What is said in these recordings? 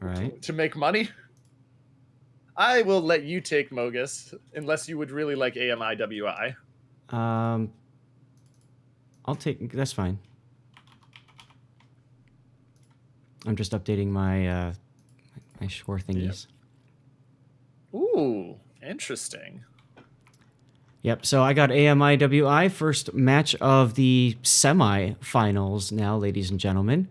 All right. To make money? I will let you take MOGUS, unless you would really like AMIWI. I'll take... That's fine. I'm just updating my my score thingies. Yep. Ooh, interesting. Yep, so I got AMIWI, first match of the semifinals now, ladies and gentlemen.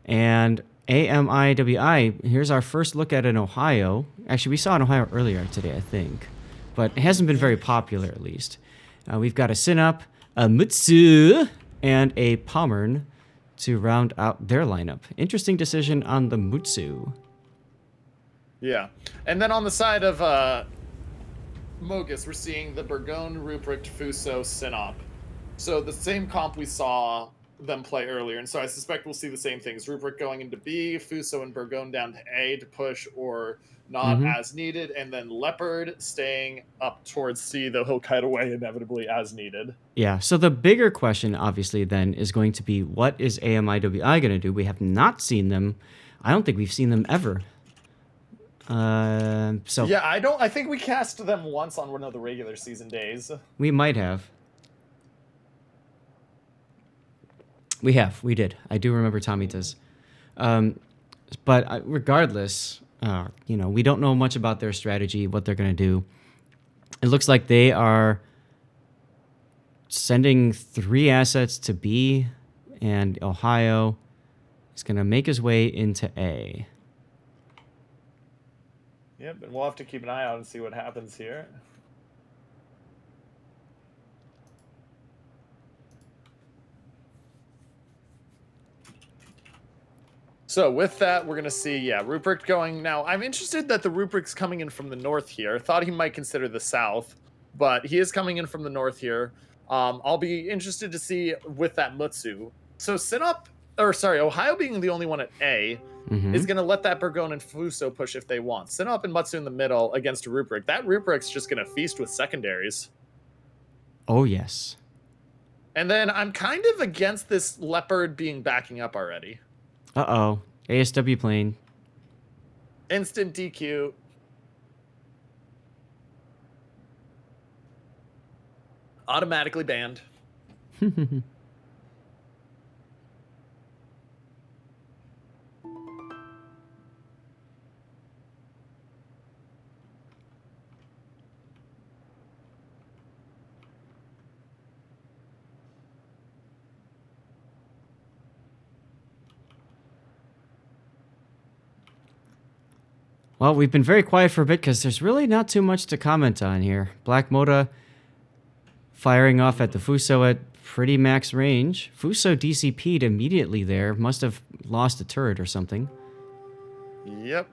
And AMIWI, here's our first look at an Ohio. Actually, we saw an Ohio earlier today, I think. But it hasn't been very popular, at least. We've got a Sinup, a Mutsu, and a Pommern to round out their lineup. Interesting decision on the Mutsu. Yeah. And then on the side of MOGUS, we're seeing the Burgone, Ruprecht, Fuso, Sinop. So the same comp we saw them play earlier. And so I suspect we'll see the same things. Ruprecht going into B, Fuso and Burgone down to A to push or not as needed. And then Leopard staying up towards C, though he'll kite away inevitably as needed. Yeah, so the bigger question, obviously, then, is going to be, what is AMIWI going to do? We have not seen them. I don't think we've seen them ever. So yeah, I think we cast them once on one of the regular season days. We might have. We did. I do remember Tomita's. But regardless, you know, we don't know much about their strategy, what they're going to do. It looks like they are sending 3 assets to B, and Ohio is going to make his way into A. Yep, and we'll have to keep an eye out and see what happens here. So with that, we're going to see, yeah, Ruprecht going. Now, I'm interested that the Ruprecht's coming in from the north here. Thought he might consider the south, but he is coming in from the north here. I'll be interested to see with that Mutsu. So Ohio being the only one at A is going to let that Burgone and Fuso push if they want. Sinop and Mutsu in the middle against Ruprecht. That Ruprecht's just going to feast with secondaries. Oh, yes. And then I'm kind of against this Leopard being backing up already. Uh-oh. ASW plane. Instant DQ. Automatically banned. Well, we've been very quiet for a bit because there's really not too much to comment on here. Black Moda firing off at the Fuso at pretty max range. Fuso DCP'd immediately there. Must have lost a turret or something. Yep.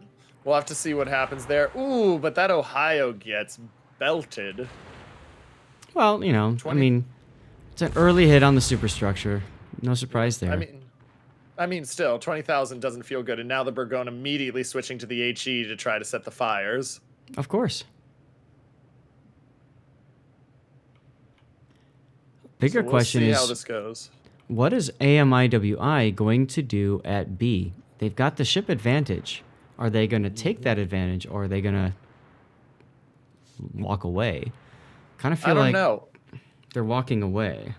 We'll have to see what happens there. Ooh, but that Ohio gets belted. Well, you know, 20. I mean, it's an early hit on the superstructure. No surprise there. I mean, still, 20,000 doesn't feel good. And now the Burgone immediately switching to the HE to try to set the fires. Of course. Bigger question is, how this goes. What is AMIWI going to do at B? They've got the ship advantage. Are they going to take that advantage, or are they going to walk away? Kind of feel like they're walking away.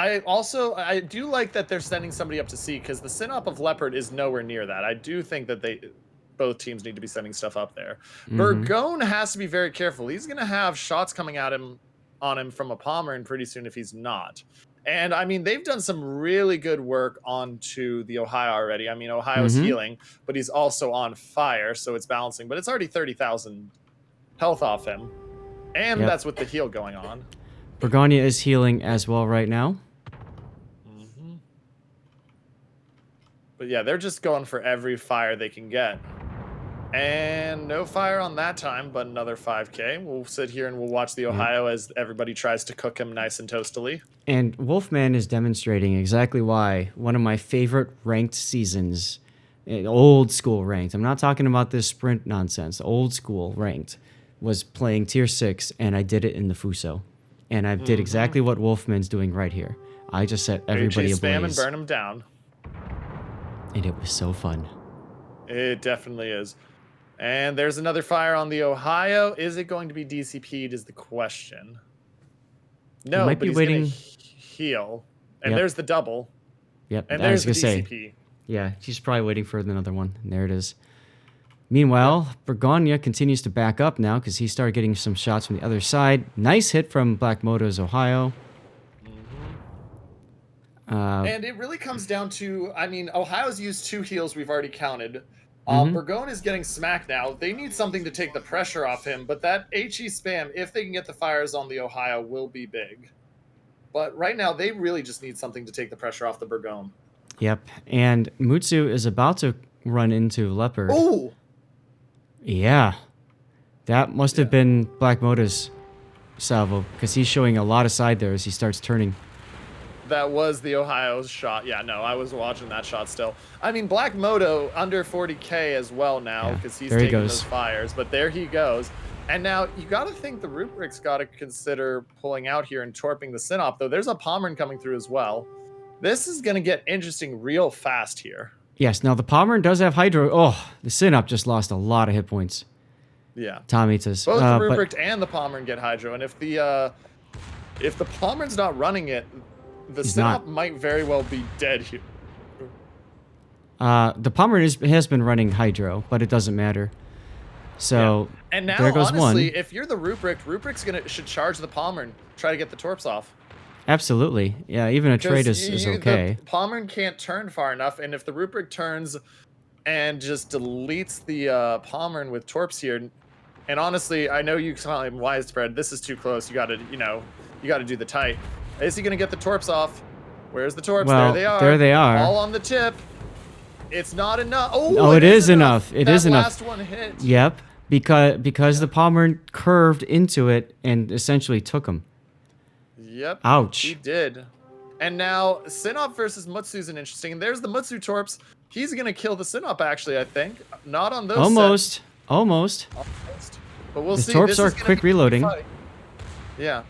I do like that they're sending somebody up to C, because the Sinop of Leopard is nowhere near that. I do think that both teams need to be sending stuff up there. Burgone has to be very careful. He's going to have shots coming at him on him from a Pommern pretty soon if he's not. And I mean, they've done some really good work onto the Ohio already. I mean, Ohio's healing, but he's also on fire, so it's balancing. But it's already 30,000 health off him. And that's with the heal going on. Burgone is healing as well right now. But yeah, they're just going for every fire they can get. And no fire on that time, but another 5K. We'll sit here and we'll watch the Ohio as everybody tries to cook him nice and toastily. And Wolfman is demonstrating exactly why one of my favorite ranked seasons, old school ranked, I'm not talking about this sprint nonsense, old school ranked, was playing tier 6, and I did it in the Fuso. And I did exactly what Wolfman's doing right here. I just set everybody ablaze. Spam and burn him down. And it was so fun. It definitely is. And there's another fire on the Ohio. Is it going to be DCP'd is the question. He No, might but be he's going to waiting. heal. And Yep. there's the double. Yep. And I was there's the gonna say. DCP. Yeah, he's probably waiting for another one. And there it is. Meanwhile, Bergonia continues to back up now because he started getting some shots from the other side. Nice hit from Black Moto's Ohio. And it really comes down to, I mean, Ohio's used 2 heals we've already counted. Bergone is getting smacked now. They need something to take the pressure off him, but that HE spam, if they can get the fires on the Ohio, will be big. But right now, they really just need something to take the pressure off the Bergone. Yep. And Mutsu is about to run into Leopard. Oh! Yeah. That must have been Black Moto's salvo because he's showing a lot of side there as he starts turning. That was the Ohio's shot. Yeah, no, I was watching that shot still. I mean, Black Moto under 40K as well now because he's taking those fires. But there he goes. And now you got to think the Rubric's got to consider pulling out here and torping the Sinop, though. There's a Pommern coming through as well. This is going to get interesting real fast here. Yes, now the Pommern does have Hydro. Oh, the Sinop just lost a lot of hit points. Yeah. Tomita's. Both the Rubric and the Pommern get Hydro. And if the Pommern's not running it, the Sinop might very well be dead here. The Pommern has been running Hydro, but it doesn't matter. So and now, there goes honestly, one. If you're the Rubric's should charge the Pommern, try to get the Torps off. Absolutely. Yeah, even a trade is okay. The Pommern can't turn far enough, and if the Rubric turns and just deletes the Pommern with Torps here, and honestly, I know you call him widespread. This is too close. You got to do the tight. Is he going to get the Torps off? Where's the Torps? Well, there they are. There they are. All on the tip. It's not enough. Oh, it is enough. It is enough. Last one hit. Yep, because the Pommern curved into it and essentially took him. Yep. Ouch. He did. And now Sinop versus Mutsu's an interesting. And there's the Mutsu Torps. He's going to kill the Sinop, actually, I think. Not on those Almost. But we'll see. The Torps are quick reloading. Yeah.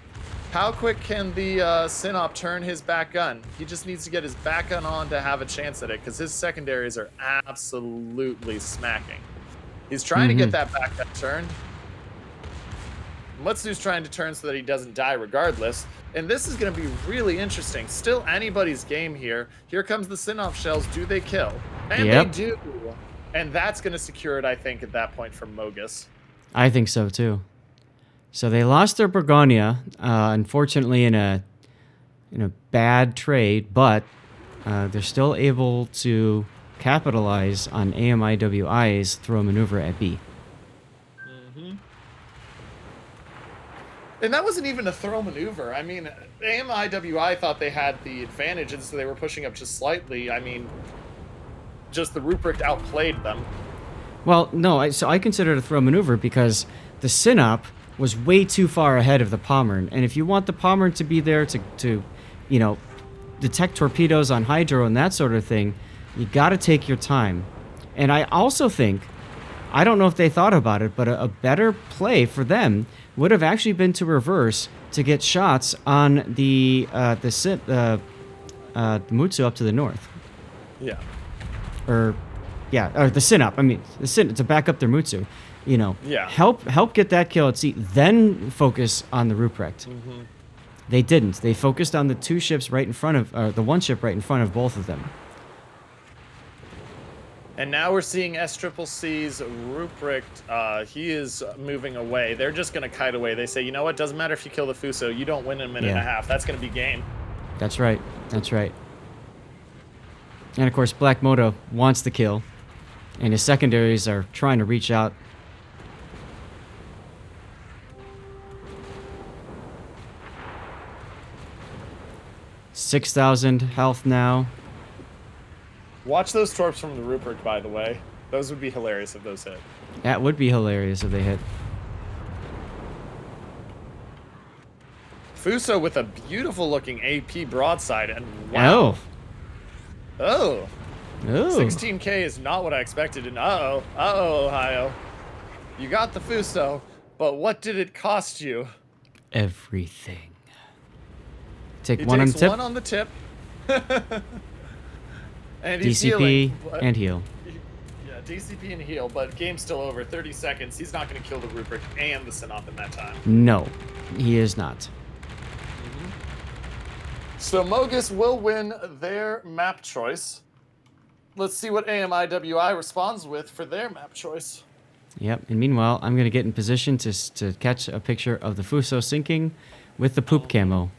How quick can the Sinop turn his back gun? He just needs to get his back gun on to have a chance at it, because his secondaries are absolutely smacking. He's trying to get that back gun turned. Mutsu's trying to turn so that he doesn't die regardless. And this is going to be really interesting. Still anybody's game here. Here comes the Sinop shells. Do they kill? And they do. And that's going to secure it, I think, at that point for MOGUS. I think so, too. So they lost their Bergonia, unfortunately, in a bad trade, but they're still able to capitalize on AMIWI's throw maneuver at B. And that wasn't even a throw maneuver. I mean, AMIWI thought they had the advantage, and so they were pushing up just slightly. I mean, just the Ruprecht outplayed them. Well, no, so I consider it a throw maneuver because the Sinop was way too far ahead of the Pommern. And if you want the Pommern to be there to detect torpedoes on Hydro and that sort of thing, you got to take your time. And I also think, I don't know if they thought about it, but a better play for them would have actually been to reverse to get shots on the Mutsu up to the north. Yeah. Or the Sinop. I mean, the Sinop to back up their Mutsu. Help get that kill at sea, then focus on the Ruprecht. They didn't. They focused on the two ships right in front of, the one ship right in front of both of them. And now we're seeing SCCC's Ruprecht. He is moving away. They're just going to kite away. They say, you know what? Doesn't matter if you kill the Fuso. You don't win in a minute and a half. That's going to be game. That's right. That's right. And of course, Black Moto wants the kill. And his secondaries are trying to reach out. $6,000 health now. Watch those torps from the Ruprecht, by the way. Those would be hilarious if those hit. That would be hilarious if they hit. Fuso with a beautiful looking AP broadside, and wow. Oh. 16K is not what I expected, and uh-oh, Ohio. You got the Fuso, but what did it cost you? Everything. He takes one on the tip. And DCP and heal. Yeah, DCP and heal, but game's still over. 30 seconds. He's not going to kill the Rupert and the Sinop in that time. No, he is not. So MOGUS will win their map choice. Let's see what AMIWI responds with for their map choice. Yep, and meanwhile, I'm going to get in position to catch a picture of the Fuso sinking with the poop camo.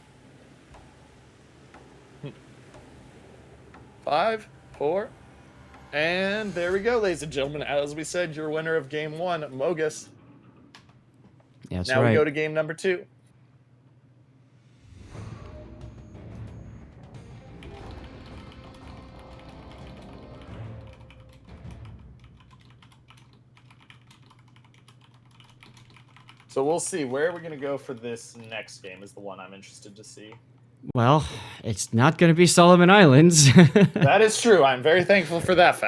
5, 4, and there we go, ladies and gentlemen. As we said, your winner of game 1, MOGUS. Yeah, that's now right. we go to game number 2. So we'll see. Where are we going to go for this next game is the one I'm interested to see. Well, it's not going to be Solomon Islands. That is true. I'm very thankful for that fact.